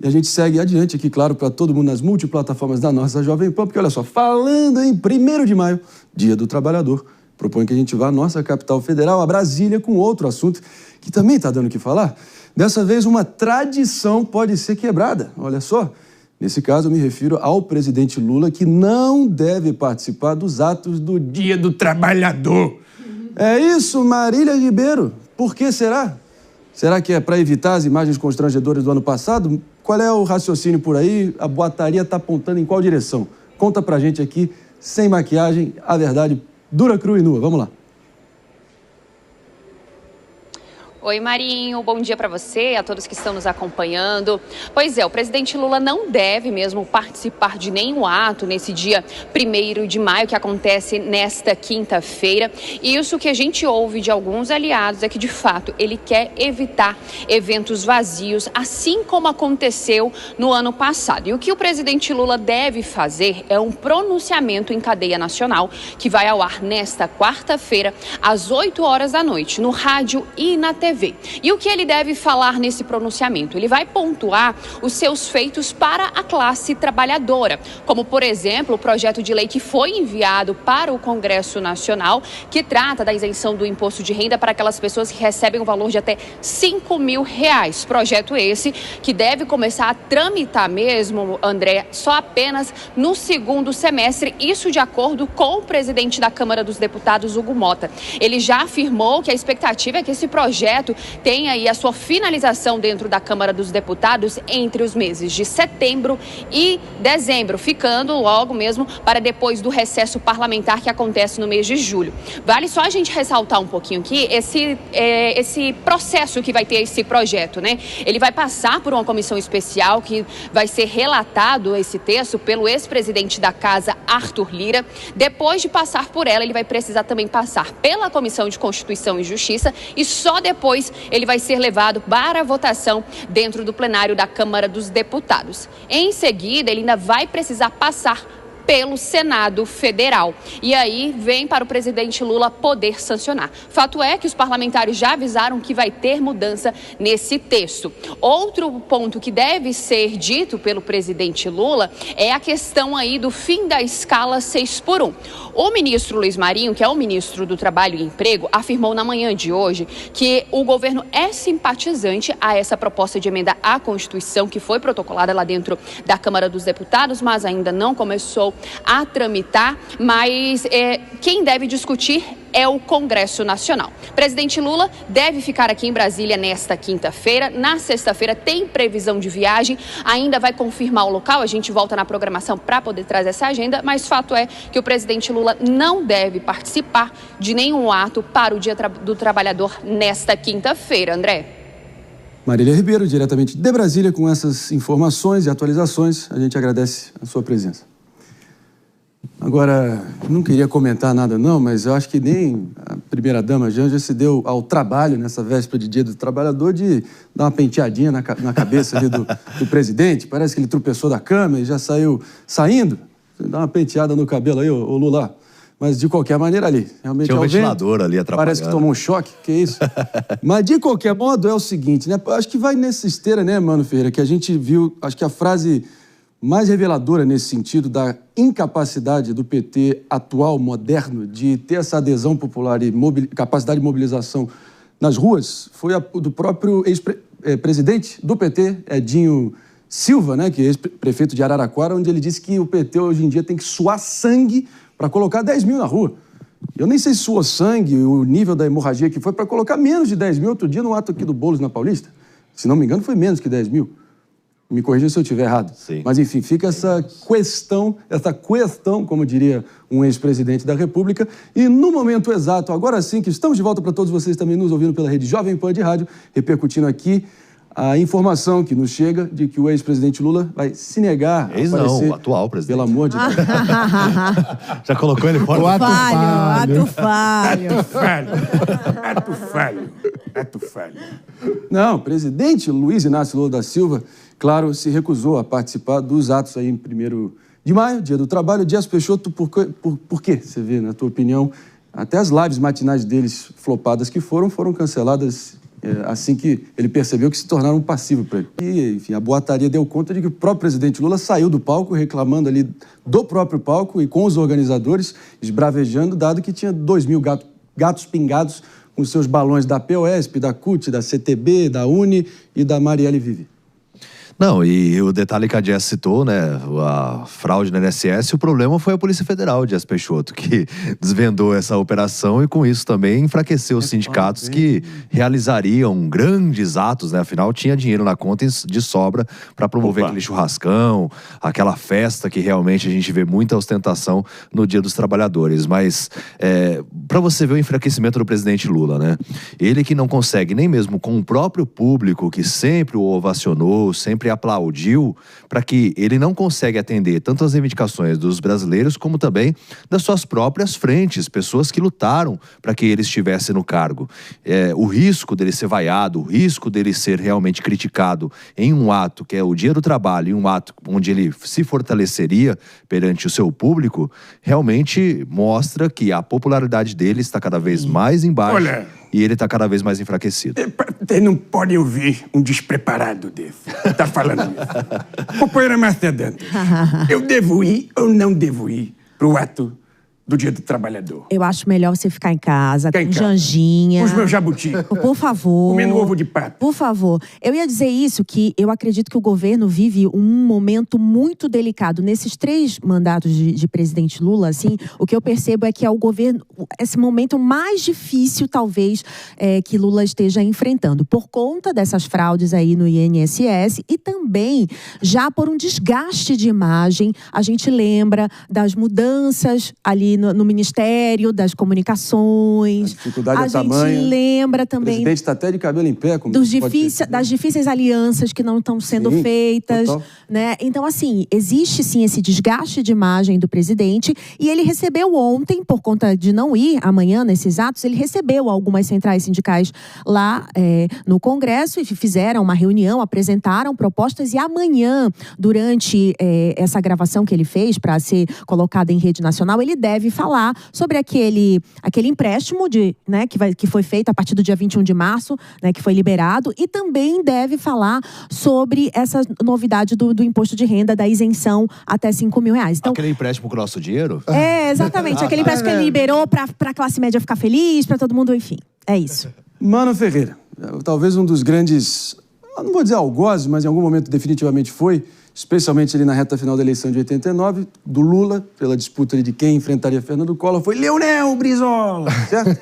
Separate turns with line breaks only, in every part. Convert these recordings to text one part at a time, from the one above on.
E a gente segue adiante aqui, claro, para todo mundo nas multiplataformas da nossa Jovem Pan, porque olha só, falando em 1º de maio, Dia do Trabalhador, proponho que a gente vá à nossa capital federal, a Brasília, com outro assunto que também está dando o que falar. Dessa vez, uma tradição pode ser quebrada, olha só. Nesse caso, eu me refiro ao presidente Lula, que não deve participar dos atos do Dia do Trabalhador. É isso, Marília Ribeiro. Por que será? Será que é para evitar as imagens constrangedoras do ano passado? Qual é o raciocínio por aí? A boataria está apontando em qual direção? Conta pra gente aqui, sem maquiagem, a verdade dura, crua e nua. Vamos lá.
Oi, Marinho. Bom dia para você, a todos que estão nos acompanhando. Pois é, o presidente Lula não deve mesmo participar de nenhum ato nesse dia 1º de maio, que acontece nesta quinta-feira. E isso que a gente ouve de alguns aliados é que, de fato, ele quer evitar eventos vazios, assim como aconteceu no ano passado. E o que o presidente Lula deve fazer é um pronunciamento em cadeia nacional, que vai ao ar nesta quarta-feira, às 8 horas da noite, no rádio e na TV. E o que ele deve falar nesse pronunciamento? Ele vai pontuar os seus feitos para a classe trabalhadora, como, por exemplo, o projeto de lei que foi enviado para o Congresso Nacional, que trata da isenção do imposto de renda para aquelas pessoas que recebem um valor de até R$5.000. Projeto esse que deve começar a tramitar mesmo, André, só apenas no 2º semestre, isso de acordo com o presidente da Câmara dos Deputados, Hugo Mota. Ele já afirmou que a expectativa é que esse projeto tem aí a sua finalização dentro da Câmara dos Deputados entre os meses de setembro e dezembro, ficando logo mesmo para depois do recesso parlamentar que acontece no mês de julho. Vale só a gente ressaltar um pouquinho aqui esse processo que vai ter esse projeto, né? Ele vai passar por uma comissão especial que vai ser relatado esse texto pelo ex-presidente da Casa, Arthur Lira. Depois de passar por ela, ele vai precisar também passar pela Comissão de Constituição e Justiça e só depois ele vai ser levado para a votação dentro do plenário da Câmara dos Deputados. Em seguida, ele ainda vai precisar passar pelo Senado Federal. E aí vem para o presidente Lula poder sancionar. Fato é que os parlamentares já avisaram que vai ter mudança nesse texto. Outro ponto que deve ser dito pelo presidente Lula é a questão aí do fim da escala 6x1. O ministro Luiz Marinho, que é o ministro do Trabalho e Emprego, afirmou na manhã de hoje que o governo é simpatizante a essa proposta de emenda à Constituição que foi protocolada lá dentro da Câmara dos Deputados, mas ainda não começou a tramitar, mas quem deve discutir é o Congresso Nacional. Presidente Lula deve ficar aqui em Brasília nesta quinta-feira. Na sexta-feira tem previsão de viagem, ainda vai confirmar o local, a gente volta na programação para poder trazer essa agenda, mas fato é que o presidente Lula não deve participar de nenhum ato para o Dia do Trabalhador nesta quinta-feira, André.
Marília Ribeiro, diretamente de Brasília, com essas informações e atualizações, a gente agradece a sua presença. Agora, não queria comentar nada não, mas eu acho que nem a primeira-dama Janja se deu ao trabalho nessa véspera de Dia do Trabalhador de dar uma penteadinha na cabeça ali do presidente. Parece que ele tropeçou da cama e já saiu saindo. Dá uma penteada no cabelo aí, ô Lula. Mas de qualquer maneira ali, realmente
tinha um ventilador ali atrapalhando.
Parece que tomou um choque, que é isso? Mas de qualquer modo é o seguinte, né? Acho que vai nessa esteira, né, Mano Ferreira, que a gente viu, acho que a frase mais reveladora nesse sentido da incapacidade do PT atual, moderno, de ter essa adesão popular e capacidade de mobilização nas ruas, foi a do próprio ex-presidente do PT, Edinho Silva, né, que é ex-prefeito de Araraquara, onde ele disse que o PT hoje em dia tem que suar sangue para colocar 10 mil na rua. Eu nem sei se suou sangue, o nível da hemorragia que foi para colocar menos de 10 mil outro dia no ato aqui do Boulos na Paulista. Se não me engano, foi menos que 10 mil. Me corrija se eu estiver errado.
Sim.
Mas, enfim, fica essa questão, como diria um ex-presidente da República. E no momento exato, agora sim, que estamos de volta para todos vocês também nos ouvindo pela rede Jovem Pan de Rádio, repercutindo aqui a informação que nos chega de que o ex-presidente Lula vai se negar a aparecer...
o atual presidente.
Pelo amor de Deus.
Já colocou ele fora?
Ato falho.
Ato falho. Não, o presidente Luiz Inácio Lula da Silva, claro, se recusou a participar dos atos aí em 1º de maio, Dia do Trabalho. Dias Peixoto, por quê? Você vê, na tua opinião, até as lives matinais deles flopadas que foram canceladas assim que ele percebeu que se tornaram um passivo para ele. E, enfim, a boataria deu conta de que o próprio presidente Lula saiu do palco, reclamando ali do próprio palco e com os organizadores, esbravejando, dado que tinha 2.000 gatos pingados com seus balões da POSP, da CUT, da CTB, da UNE e da Marielle Vivi.
Não, e o detalhe que a Jess citou, né, a fraude no INSS, o problema foi a Polícia Federal, Jess Peixoto, que desvendou essa operação e com isso também enfraqueceu os sindicatos que realizariam grandes atos, né, afinal tinha dinheiro na conta de sobra para promover aquele churrascão, aquela festa que realmente a gente vê muita ostentação no Dia dos Trabalhadores. Mas para você ver o enfraquecimento do presidente Lula, né, ele que não consegue nem mesmo com o próprio público que sempre o ovacionou, sempre aplaudiu, para que ele não consegue atender tanto as reivindicações dos brasileiros como também das suas próprias frentes, pessoas que lutaram para que ele estivesse no cargo. O risco dele ser vaiado, o risco dele ser realmente criticado em um ato que é o Dia do Trabalho, em um ato onde ele se fortaleceria perante o seu público, realmente mostra que a popularidade dele está cada vez mais embaixo. Olha, e ele está cada vez mais enfraquecido.
Você não pode ouvir um despreparado desse. Tá falando isso. Companheira Márcia Dantas, eu devo ir ou não devo ir pro ato do Dia do Trabalhador?
Eu acho melhor você ficar em casa, com janjinha.
Os meus jabuti.
Por favor.
Comendo ovo de pato.
Por favor. Eu ia dizer isso, que eu acredito que o governo vive um momento muito delicado. Nesses 3 mandatos de presidente Lula, assim, o que eu percebo é que é o governo, esse momento mais difícil, talvez, que Lula esteja enfrentando. Por conta dessas fraudes aí no INSS e também já por um desgaste de imagem. A gente lembra das mudanças ali no Ministério das Comunicações.
A dificuldade
a gente
tamanha.
Lembra também...
O presidente está até de cabelo em pé. Como
das difíceis alianças que não estão sendo feitas. Né? Então, assim, existe sim esse desgaste de imagem do presidente e ele recebeu ontem, por conta de não ir amanhã nesses atos, ele recebeu algumas centrais sindicais lá no Congresso e fizeram uma reunião, apresentaram propostas e amanhã, durante essa gravação que ele fez para ser colocada em rede nacional, ele deve falar sobre aquele empréstimo que foi feito a partir do dia 21 de março, né, que foi liberado, e também deve falar sobre essa novidade do imposto de renda, da isenção até R$5.000. Então,
aquele empréstimo com o nosso dinheiro?
Exatamente. Aquele empréstimo que ele liberou para a classe média ficar feliz, para todo mundo, enfim. É isso.
Mano Ferreira, talvez um dos grandes, não vou dizer algozes, mas em algum momento definitivamente foi, especialmente ali na reta final da eleição de 89, do Lula, pela disputa ali de quem enfrentaria Fernando Collor, foi Leonel Brizola, certo?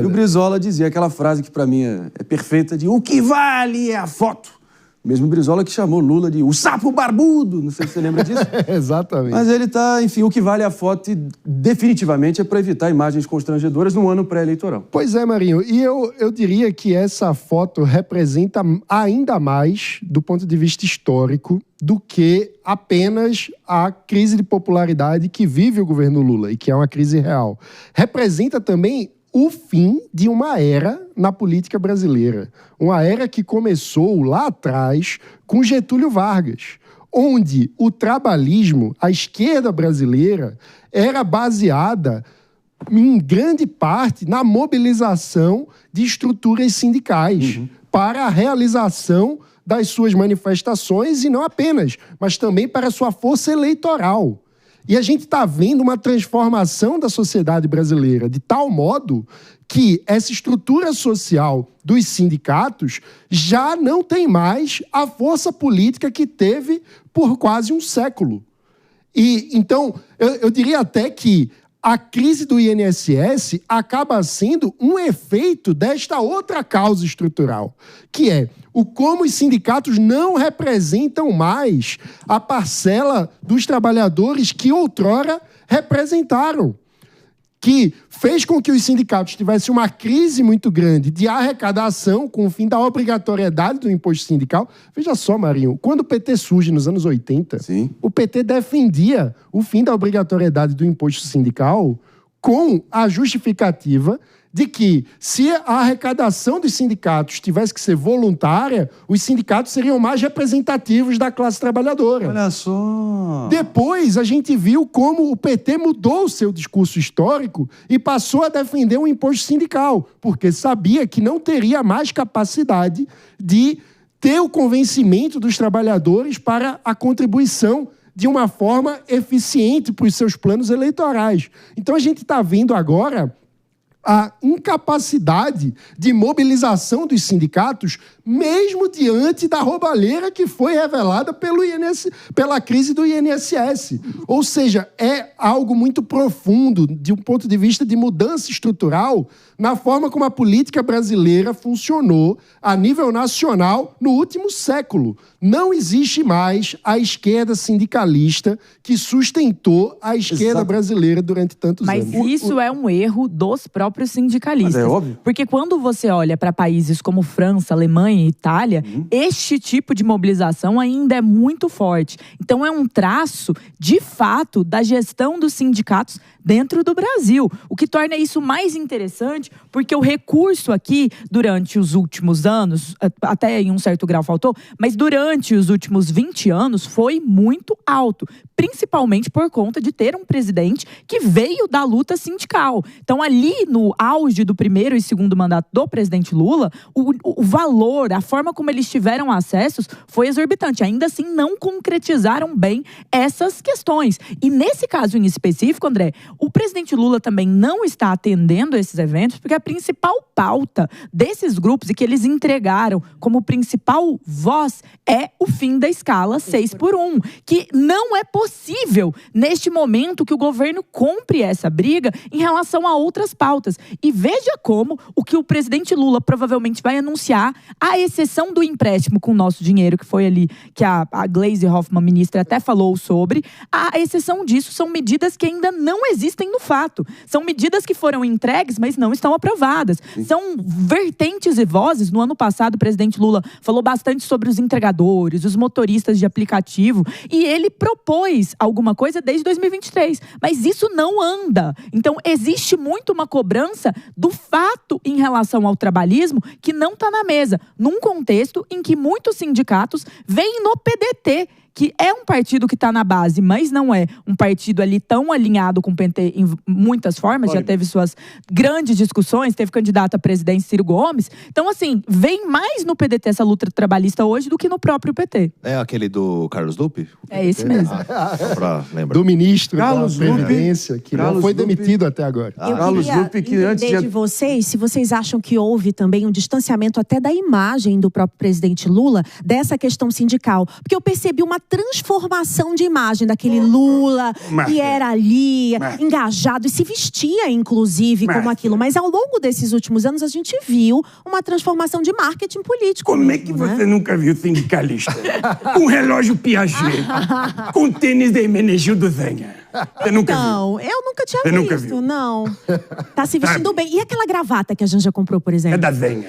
E o Brizola dizia aquela frase que para mim é perfeita, de o que vale é a foto. Mesmo Brizola que chamou Lula de o sapo barbudo, não sei se você lembra disso.
Exatamente.
Mas ele tá, enfim, o que vale é a foto e definitivamente é para evitar imagens constrangedoras no ano pré-eleitoral.
Pois é, Marinho, e eu diria que essa foto representa ainda mais, do ponto de vista histórico, do que apenas a crise de popularidade que vive o governo Lula e que é uma crise real. Representa também o fim de uma era na política brasileira. Uma era que começou lá atrás com Getúlio Vargas, onde o trabalhismo, a esquerda brasileira, era baseada em grande parte na mobilização de estruturas sindicais para a realização das suas manifestações, e não apenas, mas também para a sua força eleitoral. E a gente está vendo uma transformação da sociedade brasileira de tal modo que essa estrutura social dos sindicatos já não tem mais a força política que teve por quase um século. E então, eu diria até que a crise do INSS acaba sendo um efeito desta outra causa estrutural, que é o como os sindicatos não representam mais a parcela dos trabalhadores que outrora representaram, que fez com que os sindicatos tivessem uma crise muito grande de arrecadação com o fim da obrigatoriedade do imposto sindical. Veja só, Marinho, quando o PT surge nos anos 80, o PT defendia o fim da obrigatoriedade do imposto sindical com a justificativa de que, se a arrecadação dos sindicatos tivesse que ser voluntária, os sindicatos seriam mais representativos da classe trabalhadora.
Olha só!
Depois, a gente viu como o PT mudou o seu discurso histórico e passou a defender o imposto sindical, porque sabia que não teria mais capacidade de ter o convencimento dos trabalhadores para a contribuição de uma forma eficiente para os seus planos eleitorais. Então, a gente está vendo agora a incapacidade de mobilização dos sindicatos, mesmo diante da roubalheira que foi revelada pela crise do INSS. Ou seja, é algo muito profundo, de um ponto de vista de mudança estrutural, na forma como a política brasileira funcionou a nível nacional no último século. Não existe mais a esquerda sindicalista que sustentou a esquerda brasileira durante tantos anos.
Mas isso é um erro dos próprios sindicalistas.
Mas é óbvio.
Porque quando você olha para países como França, Alemanha e Itália, este tipo de mobilização ainda é muito forte. Então é um traço, de fato, da gestão dos sindicatos dentro do Brasil. O que torna isso mais interessante, porque o recurso aqui, durante os últimos anos, até em um certo grau faltou, mas durante os últimos 20 anos foi muito alto. Principalmente por conta de ter um presidente que veio da luta sindical. Então, ali no auge do primeiro e segundo mandato do presidente Lula, o valor, a forma como eles tiveram acessos foi exorbitante. Ainda assim, não concretizaram bem essas questões. E nesse caso em específico, André, o presidente Lula também não está atendendo esses eventos, porque a principal pauta desses grupos, e que eles entregaram como principal voz, é o fim da escala 6x1, que não é possível, neste momento, que o governo compre essa briga em relação a outras pautas. E veja como o que o presidente Lula provavelmente vai anunciar, à exceção do empréstimo com o nosso dinheiro, que foi ali, que a Gleisi Hoffmann, ministra, até falou sobre, a exceção disso são medidas que ainda não existem no fato. São medidas que foram entregues, mas não estão aprovadas. São vertentes e vozes. No ano passado, o presidente Lula falou bastante sobre os entregadores, os motoristas de aplicativo, e ele propôs alguma coisa desde 2023. Mas isso não anda. Então, existe muito uma cobrança do fato em relação ao trabalhismo que não está na mesa, num contexto em que muitos sindicatos veem no PDT, que é um partido que está na base, mas não é um partido ali tão alinhado com o PT em muitas formas, já teve suas grandes discussões, teve candidato à presidência Ciro Gomes. Então, assim, vem mais no PDT essa luta trabalhista hoje do que no próprio PT.
É aquele do Carlos Lupe?
É esse mesmo.
Só pra lembrar.
Do ministro
Carlos
da Previdência, que não foi demitido até agora.
Eu
Carlos
queria
Lupe, que
entender
antes
de vocês, se vocês acham que houve também um distanciamento até da imagem do próprio presidente Lula dessa questão sindical. Porque eu percebi uma transformação de imagem daquele Lula que era ali, engajado e se vestia, inclusive, como aquilo. Mas ao longo desses últimos anos, a gente viu uma transformação de marketing político.
Como é que você nunca viu sindicalista? Com relógio Piaget, com tênis de Hermenegildo Zenha. Você nunca viu?
Não, eu nunca tinha
Você nunca
visto,
viu?
não. Tá se vestindo bem. E aquela gravata que a Janja comprou, por exemplo?
É da Zenha.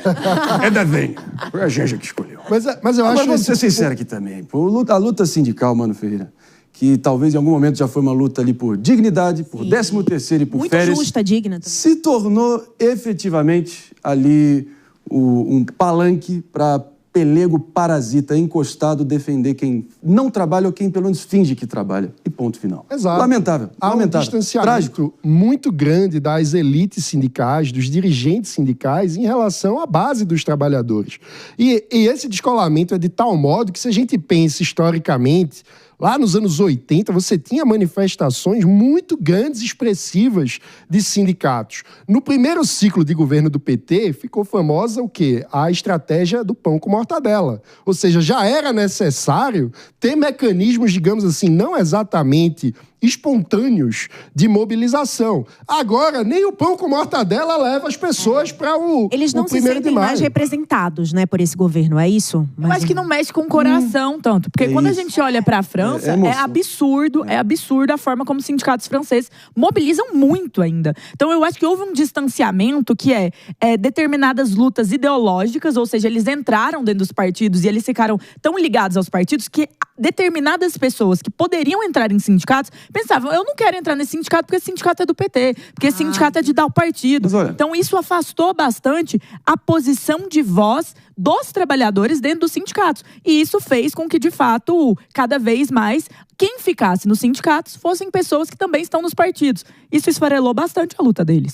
É da Zenha. Foi a Janja que escolheu.
Mas eu
Agora,
acho...
vamos ser sinceros aqui também. Pô, a luta sindical, Mano Ferreira, que talvez em algum momento já foi uma luta ali por dignidade, por 13º e por
muito
férias.
Justa, digna também.
Se tornou efetivamente ali um palanque para pelego parasita encostado defender quem não trabalha ou quem pelo menos finge que trabalha. E ponto final.
Exato.
Lamentável.
Há
lamentável.
um distanciamento
Trágico.
muito grande das elites sindicais, dos dirigentes sindicais, em relação à base dos trabalhadores. E esse descolamento é de tal modo que, se a gente pensa historicamente, lá nos anos 80, você tinha manifestações muito grandes e expressivas de sindicatos. No primeiro ciclo de governo do PT, ficou famosa o quê? A estratégia do pão com mortadela. Ou seja, já era necessário ter mecanismos, digamos assim, não exatamente espontâneos de mobilização. Agora, nem o pão com mortadela leva as pessoas para o
Eles não se
1º de
sentem
maio.
mais representados, né, por esse governo, é isso?
Eu acho que não mexe com o coração tanto. Porque quando a gente olha para a França,
É emoção.
é absurdo a forma como os sindicatos franceses mobilizam muito ainda. Então eu acho que houve um distanciamento que é determinadas lutas ideológicas, ou seja, eles entraram dentro dos partidos e eles ficaram tão ligados aos partidos que determinadas pessoas que poderiam entrar em sindicatos pensavam, eu não quero entrar nesse sindicato porque esse sindicato é do PT, porque esse sindicato é de dar o partido. Então isso afastou bastante a posição de voz dos trabalhadores dentro dos sindicatos. E isso fez com que, de fato, cada vez mais, quem ficasse nos sindicatos fossem pessoas que também estão nos partidos. Isso esfarelou bastante a luta deles.